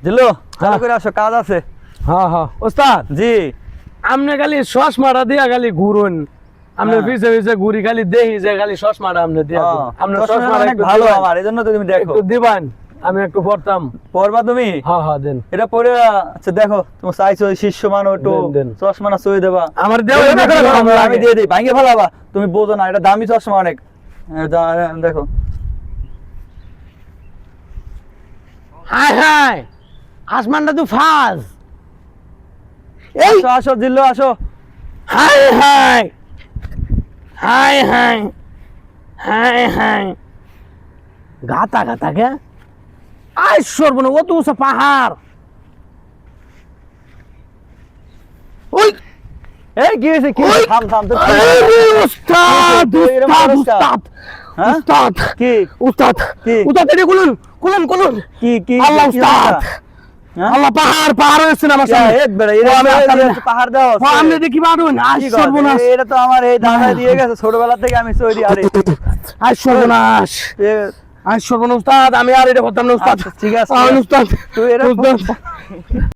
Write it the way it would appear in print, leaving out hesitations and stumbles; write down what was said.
দিলো চালু করে আসো, কাজ আছে। হ্যাঁ হ্যাঁ ওস্তাদ, জি আপনি খালি চশমাটা দিয়া খালি ঘুরুন, আপনি পিছে পিছে ঘুরি খালি দেখি যে খালি চশমাটা আপনি দিয়া দিন। আপনার চশমাটা চশমাটা অনেক একটু ভালো দিবেন, আমার, এজন্য তো তুমি দেখো। একটু দিবেন, আমি একটু পড়তাম। পড়বা তুমি? হ্যাঁ হ্যাঁ দেন। এটা পরে আচ্ছা দেখো তুমি চাইছো শিষ্য মানো একটু দেন, দেন। চশমা না সই দেবা? আমার দেওয়া আমি দিয়ে দিই, ভাঙে ফেলাবা, তুমি বোঝো না এটা দামি চশমা অনেক। দেখো হায় হায়, আসমানটা তো ফাজ। এই আসো আসো জিল্লু আসো। হায় হায় হায় হায় হায় হায়, গাতা গাতা কে আই সর্বনা, ও তো উঁচা পাহাড়। ওই এই কি হয়েছে, কি হয়েছে? থাম থাম তো। উস্তাদ এরকম উস্তাদ অবস্থা? উস্তাদ হ্যাঁ? উস্তাদ কি উস্তাদ কি? উস্তাদ, এটা কুলুন কুলুন কুলুন। কি কি আল্লাহ কি উস্তাদ, অবস্থা? হ্যাঁ? আল্লাহ পাহাড় পাহাড় হয়েছে আমার ইয়া, সামনে। এক বেড়া, ও, এরকম আমি আসতাম না। পাহাড় দেওয়া ও, আপনি দেখি পারুন, আজ কি কথা? সর্বনাশ, এটা তো আমার এই দাদা দিয়ে গেছে ছোটবেলা থেকে, আমি চৈরি। আরে আজ সর্বনাশ, এ- আজ সর্বনাশ উস্তাদ, আমি আর এটা করতাম না উস্তাদ। আচ্ছা, ঠিক আছে। উস্তাদ তুই এরকম উস্তাদ